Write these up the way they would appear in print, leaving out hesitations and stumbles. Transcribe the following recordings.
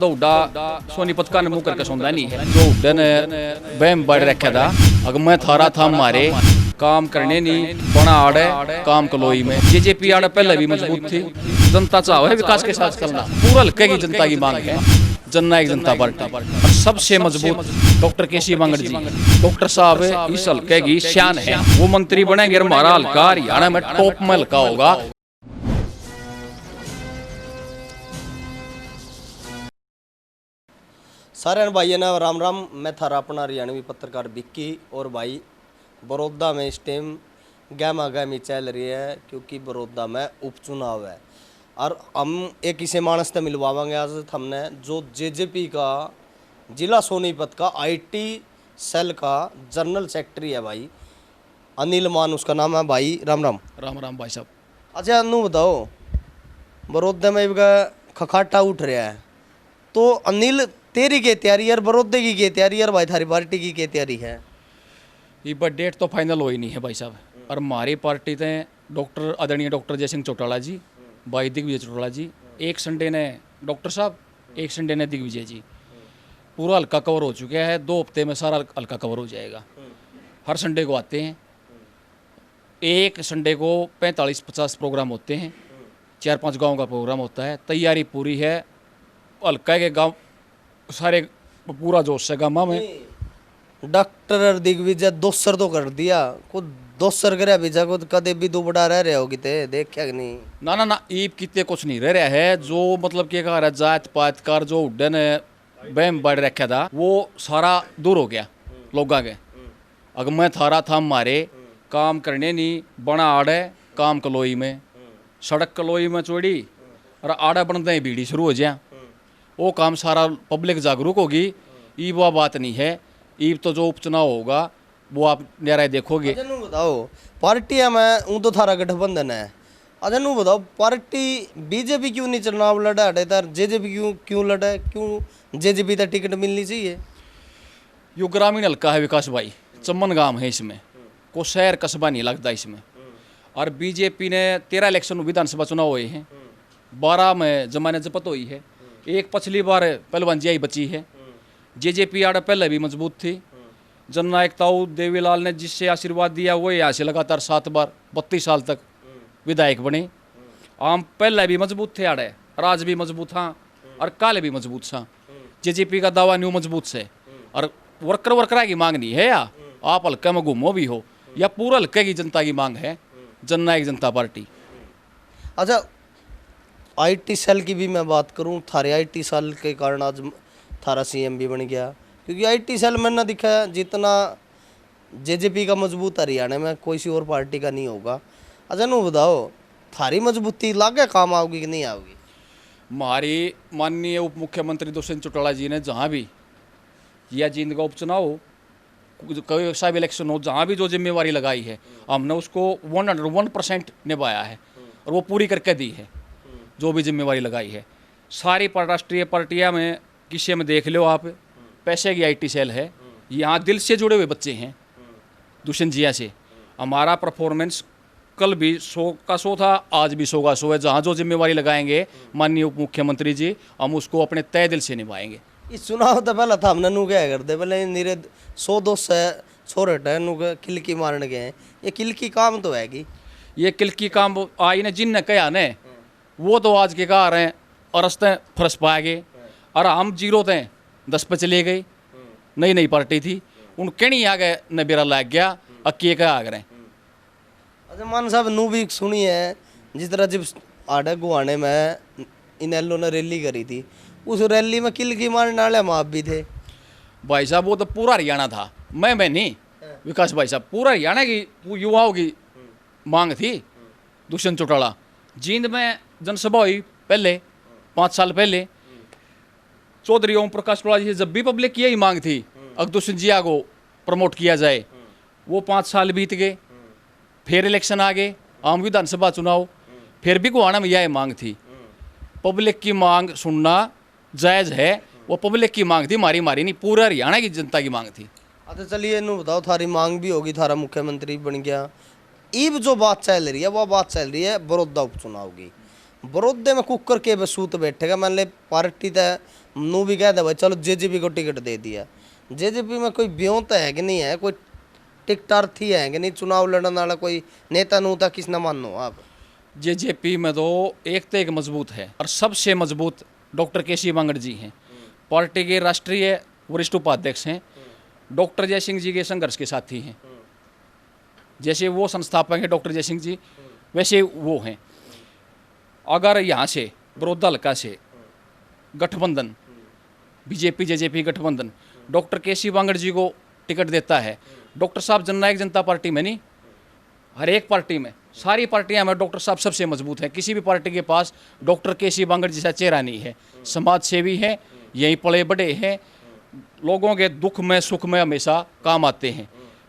तो उड्डा सोनीपत का मुंह करके सुनता नहीं है जो उड्डा ने बहम बढ़ रखा था। अगर मैं थारा था मारे काम करने नहीं बना आड़े काम कलोई में जेजेपी आड़े पहले भी मजबूत थी। जनता चाहो है विकास के साथ चलना पूरा हल्के की जनता की मांग है। जननायक जनता पार्टी और सबसे मजबूत डॉक्टर केसी वांगड़ जी डॉक्टर साहब इस हल्के की शान है। वो मंत्री बनेंगे हमारा हल्का हरियाणा में टॉप में हल्का होगा। सारे भाई ना राम राम। मैं थारा अपना हरियाणवी पत्रकार विक्की और भाई बड़ौदा में इस टाइम गहमा गहमी चल रही है क्योंकि बड़ौदा में उपचुनाव है और हम एक इसे मानस से मिलवाएंगे आज हमने जो जेजेपी का जिला सोनीपत का आईटी सेल का जनरल सेक्रेटरी है भाई अनिल मान उसका नाम है। भाई राम राम। राम राम भाई साहब। अच्छा अनु बताओ बड़ौदा में खखाटा उठ रहा है तो अनिल तेरी के तैयारी यार बड़ौदे की के तैयारी यार भाई थारी पार्टी की के तैयारी है? ये बट डेट तो फाइनल हो ही नहीं है भाई साहब। और हमारी पार्टी थे डॉक्टर आदरणीय डॉक्टर जयसिंह चौटाला जी भाई दिग्विजय चौटाला जी। एक संडे ने डॉक्टर साहब एक संडे ने दिग्विजय जी पूरा हल्का कवर हो चुका है। 2 हफ्ते में सारा हल्का कवर हो जाएगा। हर संडे को आते हैं। एक संडे को 45-50 प्रोग्राम होते हैं। 4-5 गाँव का प्रोग्राम होता है। तैयारी पूरी है। हल्का के गाँव सारे पूरा जोश है गामा में। डॉक्टर दिग्विजय दोसर तो कर दिया कुछ दोसर करे बीजा को कदे भी दो बड़ा रह रहे होगी ते देखा कि नहीं? ना ना ना ईब कितने कुछ नहीं रह रहा है। जो मतलब कि कहा रहा जात पात कार जो उड्डन बहम बढ़ रखा था वो सारा दूर हो गया लोगों के। अगर मैं थारा था मारे काम करने नहीं बना आड़े काम कलोई में सड़क कलोई में चोड़ी और आड़ा बनते ही भीड़ी शुरू हो जाए वो काम सारा पब्लिक जागरूक होगी। ईब वह बात नहीं है। ईब तो जो उपचुनाव होगा वो आप न्यारा देखोगे। अच्छा बताओ पार्टी है मैं तो थारा गठबंधन है। अच्छा बताओ पार्टी बीजेपी क्यों नहीं चुनाव लड़ा हटे तर जेजेपी क्यों लड़ा क्यों जेजेपी तक टिकट मिलनी चाहिए? यो ग्रामीण हल्का है विकास भाई चम्मन गांव है इसमें को शहर कस्बा नहीं लगता इसमें। और बीजेपी ने 13 इलेक्शन विधानसभा चुनाव हुए हैं 12 में जमाने जपत हुई है। एक पिछली बार पहलवान जी बची है। जेजेपी आड़ पहले भी मजबूत थी। जननायक ताऊ देवीलाल ने जिससे आशीर्वाद दिया वो यहाँ से लगातार 7 बार 32 साल तक विधायक बने। आम पहले भी मजबूत थे आड़े राज भी मजबूत था और काले भी मजबूत था। जेजेपी का दावा न्यू मजबूत से और वर्कर की मांग नहीं है या आप हल्के में घूमो भी हो या पूरा हल्के की जनता की मांग है जननायक जनता पार्टी। अच्छा आईटी सेल की भी मैं बात करूं थारे आईटी सेल के कारण आज थारा सीएम भी बन गया क्योंकि आईटी सेल में ना दिखा जितना जेजेपी का मजबूत हरियाणा में कोई सी और पार्टी का नहीं होगा। अच्छा नु बताओ थारी मजबूती लागे काम आओगी कि नहीं आओगी? हमारी माननीय उप मुख्यमंत्री दुष्यंत चौटाला जी ने जहाँ भी या जींद का उपचुनाव हो कोई सा भी इलेक्शन हो जहाँ भी जो जिम्मेवारी लगाई है हमने उसको 101% निभाया है और वो पूरी करके दी है। जो भी जिम्मेवारी लगाई है सारी राष्ट्रीय पार्टियां में किसी में देख लो आप पैसे की आईटी सेल है। यहाँ दिल से जुड़े हुए बच्चे हैं दुष्यंत जिया से। हमारा परफॉर्मेंस कल भी 100 का 100 था आज भी 100 का 100 है। जहाँ जो जिम्मेवारी लगाएंगे माननीय उप मुख्यमंत्री जी हम उसको अपने तय दिल से निभाएंगे। इस चुनाव तो पहला था हमने नु क्या करते पहले नीरे 100-200 छोरे नु किलकी मारने गए। ये किलकी काम तो है कि ये किलकी काम आई ने जिन ने कहा ने वो तो आज के कहा रहे हैं और रस्ते फरस पाएंगे और हम 0 थे 10 पे चले गए। नई नई पार्टी थी उन कहीं आ गए न बेरा लग गया अक्की का आ गए। अच्छा मान साहब नू भी सुनी है जिस तरह जब आड़े गुआने में इन एलो ने रैली करी थी उस रैली में किलकी मारने वाले माप भी थे। भाई साहब वो तो पूरा हरियाणा था मैं नहीं विकास भाई साहब पूरा हरियाणा की युवाओं की मांग थी। दुष्यंत चौटाला जींद में जनसभा हुई पहले 5 साल पहले चौधरी ओम प्रकाश चौटाला जी से जब भी पब्लिक की यही मांग थी दुष्यंत जिया को प्रमोट किया जाए। वो 5 साल बीत गए फिर इलेक्शन आ गए आम विधानसभा चुनाव फिर भी गुआना में यह मांग थी। पब्लिक की मांग सुनना जायज़ है। वो पब्लिक की मांग थी मारी नहीं पूरा हरियाणा की जनता की मांग थी। अच्छा चलिए इन्हों बताओ थारी मांग भी होगी थारा मुख्यमंत्री बन गया। ईब जो बात चल रही है वह बात चल रही है बड़ौदा उपचुनाव की। बड़ौदे में कुकर के बसूत बैठेगा मान ले पार्टी तो नू भी कहते भाई चलो जेजेपी को टिकट दे दिया। जेजेपी में कोई ब्योंत है कि नहीं है, कोई टिकटार्थी है कि नहीं, चुनाव लड़ने वाला कोई नेता नूता किस न मानो आप? जेजेपी में तो एक तो एक मजबूत है और सबसे मजबूत डॉक्टर केसी बांगड़ जी हैं, पार्टी के राष्ट्रीय वरिष्ठ उपाध्यक्ष हैं, डॉक्टर जयसिंह जी के संघर्ष के साथी हैं। जैसे वो संस्थापक हैं डॉक्टर जयसिंह जी, वैसे वो हैं। अगर यहाँ से बड़ौदा हल्का से गठबंधन बीजेपी जेजेपी गठबंधन डॉक्टर केसी बांगड़ जी को टिकट देता है, डॉक्टर साहब जननायक जनता पार्टी में नहीं, हर एक पार्टी में, सारी पार्टियां में डॉक्टर साहब सबसे मजबूत हैं। किसी भी पार्टी के पास डॉक्टर केसी बांगड़ जैसा चेहरा नहीं है। समाज सेवी हैं, यहीं पले बड़े हैं, लोगों के दुख में सुख में हमेशा काम आते हैं।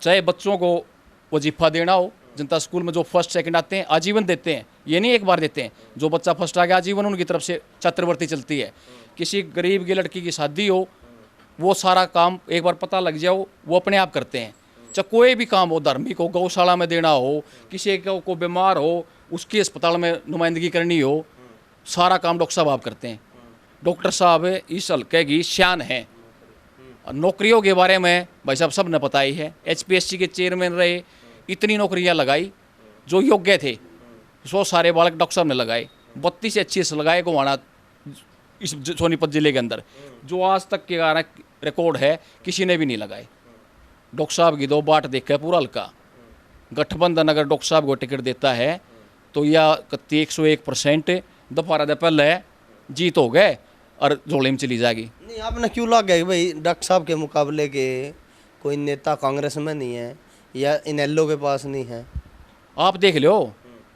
चाहे बच्चों को वजीफा देना हो, जनता स्कूल में जो फर्स्ट सेकंड आते हैं आजीवन देते हैं, ये नहीं एक बार देते हैं। जो बच्चा फर्स्ट आ गया आजीवन उनकी तरफ से छात्रवृत्ति चलती है। किसी गरीब की लड़की की शादी हो, वो सारा काम एक बार पता लग जाओ वो अपने आप करते हैं। चाहे कोई भी काम हो, धार्मिक हो, गौशाला में देना हो, किसी को बीमार हो उसकी अस्पताल में नुमाइंदगी करनी हो, सारा काम डॉक्टर साहब आप करते हैं। डॉक्टर साहब इस हल्के की शान है। नौकरियों के बारे में भाई साहब सब ने पता ही है, HPSC के चेयरमैन रहे, इतनी नौकरियां लगाई जो योग्य थे, 100 सारे बालक डॉक्टर साहब ने लगाए, 32 से 25 लगाए गोवाना इस सोनीपत जिले के अंदर, जो आज तक के गाना रिकॉर्ड है किसी ने भी नहीं लगाए। डॉक्टर साहब की दो बाट देखा है पूरा हल्का। गठबंधन अगर डॉक्टर साहब को टिकट देता है तो यह 101% दोपहर दे पहले जीत हो गए और झोले में चली जाएगी। नहीं, आपने क्यों लग गया कि भाई डॉक्टर साहब के मुकाबले के कोई नेता कांग्रेस में नहीं है या इनेलो के पास नहीं है? आप देख लो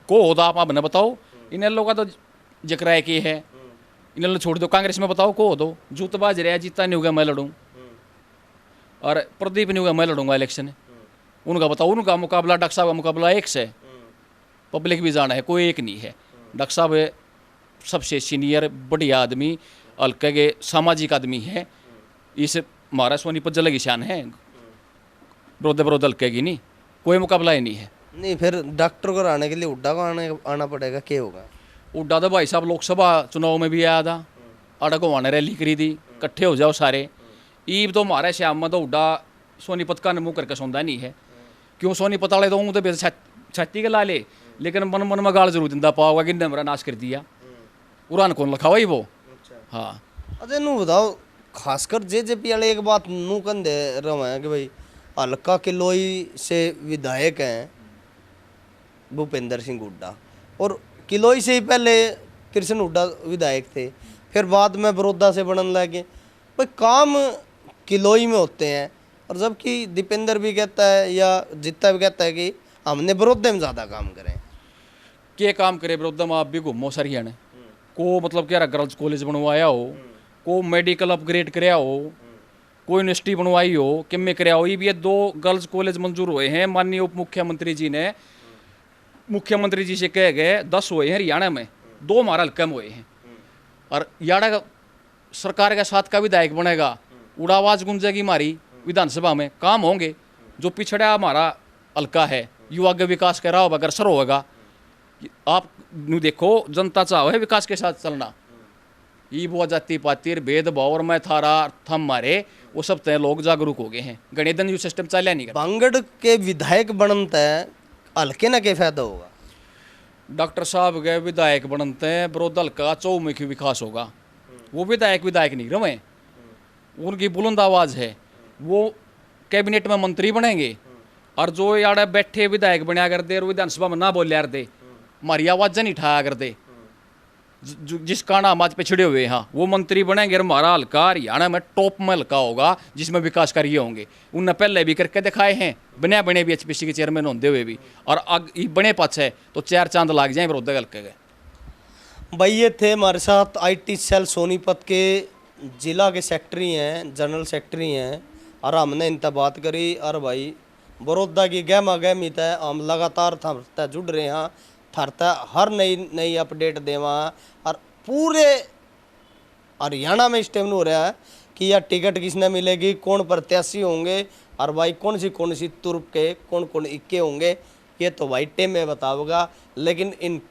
को होता आप न बताओ। इनेलो का तो जिक्र है कि है, इनेलो छोड़ दो, कांग्रेस में बताओ को हो दो। जूतबाज रहा, जीता नहीं होगा मैं लड़ूँ, और प्रदीप नहीं होगा मैं लड़ूंगा इलेक्शन। उनका बताओ, उनका मुकाबला डॉक्टर साहब का मुकाबला एक से, पब्लिक भी जाना है, कोई एक नहीं है। डॉक्टर साहब सबसे सीनियर बढ़िया आदमी, हल्के के सामाजिक आदमी है। इस हमारा सोनीपत जिले की शान है, बड़ौदा हल्के की नहीं, कोई मुकाबला ही नहीं है। नहीं, फिर डॉक्टर को आने के लिए हुड्डा को आना पड़ेगा, क्या होगा? हुड्डा तो भाई साहब लोकसभा चुनाव में भी आया था, अड़ा को आने रैली करी थी, इकट्ठे हो जाओ सारे। ईब तो हमारे श्याम में तो हुड्डा सोनीपत का मुँह करके सौंदा नहीं है। क्यों सोनीपत वाले तो तो छाती के ला ले, लेकिन मन मन में गाल जरूर दिंदा पाओगा कि मेरा नाश कर दिया, उड़ान कौन लिखा वही वो। हाँ, अरे नू बताओ, खासकर जेजेपी वाले एक बात नू कन दे रहे हैं कि भाई हल्का किलोई से विधायक हैं भूपेंद्र सिंह हुड्डा, और किलोई से ही पहले कृष्ण हुड्डा विधायक थे, फिर बाद में बड़ौदा से बनने लगे। भाई काम किलोई में होते हैं, और जबकि दीपेंद्र भी कहता है या जितना भी कहता है कि हमने बड़ौदा में ज़्यादा काम करें। क्या काम करे बड़ौदा में? आप भी घूमो सर हरियाणा को, मतलब क्या गर्ल्स कॉलेज बनवाया हो, को मेडिकल अपग्रेड कराया हो, कोई यूनिवर्सिटी बनवाई हो, किम में कराया हो। ये भी 2 गर्ल्स कॉलेज मंजूर हुए हैं। माननीय उप मुख्यमंत्री जी ने मुख्यमंत्री जी से कह गए 10 हुए हैं हरियाणा में, 2 हमारा हल्का में हुए हैं। और याड़ा सरकार का साथ का विधायक बनेगा, उड़ावाज गूंजेगी हमारी विधानसभा में, काम होंगे। जो पिछड़ा हमारा हल्का है, युवा के विकास का राह अग्रसर होगा। आप देखो, जनता चाहो है विकास के साथ चलना, ये वो जाति पातिर भेदभाव और मैं थारा थम मारे वो सब तय लोग जागरूक हो गए हैं। गणितन यू सिस्टम चलिया नहीं कर। बांगड़ के विधायक बनते हैं हल्के ना क्या फायदा होगा? डॉक्टर साहब के विधायक बनते हैं, बड़ौदा हल्का चौमुखी विकास होगा। वो विधायक नहीं रहे, उनकी बुलंद आवाज़ है, वो कैबिनेट में मंत्री बनेंगे। और जो यार बैठे विधायक बनया करते और विधानसभा में ना बोल यार दे, हमारी आवाज़ नहीं उठाया करते, जिस कारण हम आज पिछड़े हुए हैं, वो मंत्री बनेंगे और हमारा हल्का हरियाणा में टॉप में हल्का होगा जिसमें विकास कार्य होंगे। उनने पहले भी करके दिखाए हैं, बने भी HPSC के चेयरमैन होते हुए भी, और बने पास है तो 4 चांद लाग जाए बड़ौदा हल्के के। भाई ये थे हमारे साथ IT सेल सोनीपत के जिला के सेक्रेटरी हैं, जनरल सेक्रेटरी हैं, और हमने इनसे बात करी। और भाई बड़ौदा की गहमा गहमी तय हम लगातार था जुड़ रहे हैं, थरता हर नई अपडेट देवा। और पूरे हरियाणा में इस टाइम हो रहा है कि यह टिकट किसने मिलेगी, कौन प्रत्याशी होंगे, और भाई कौन सी तुर्प के कौन इक्के होंगे, ये तो भाई टेम में बताओगा। लेकिन इन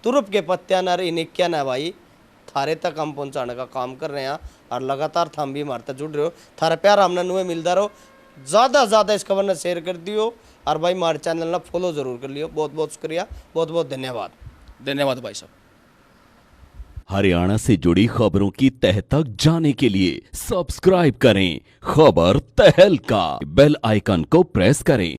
तुर्प के पत्या न इन इक्या न भाई थारे तक हम पहुंचाने का काम कर रहे हैं। और लगातार थाम भी हमारे तक जुड़ रहे हो। थारा प्यार हमने नुए मिलता रहो, ज़्यादा से ज़्यादा इस खबर ने शेयर कर दियो और भाई हमारे चैनल ना फॉलो जरूर कर लियो। बहुत बहुत शुक्रिया, बहुत बहुत धन्यवाद। धन्यवाद भाई साहब। हरियाणा से जुड़ी खबरों की तह तक जाने के लिए सब्सक्राइब करें खबर तहलका, बेल आइकन को प्रेस करें।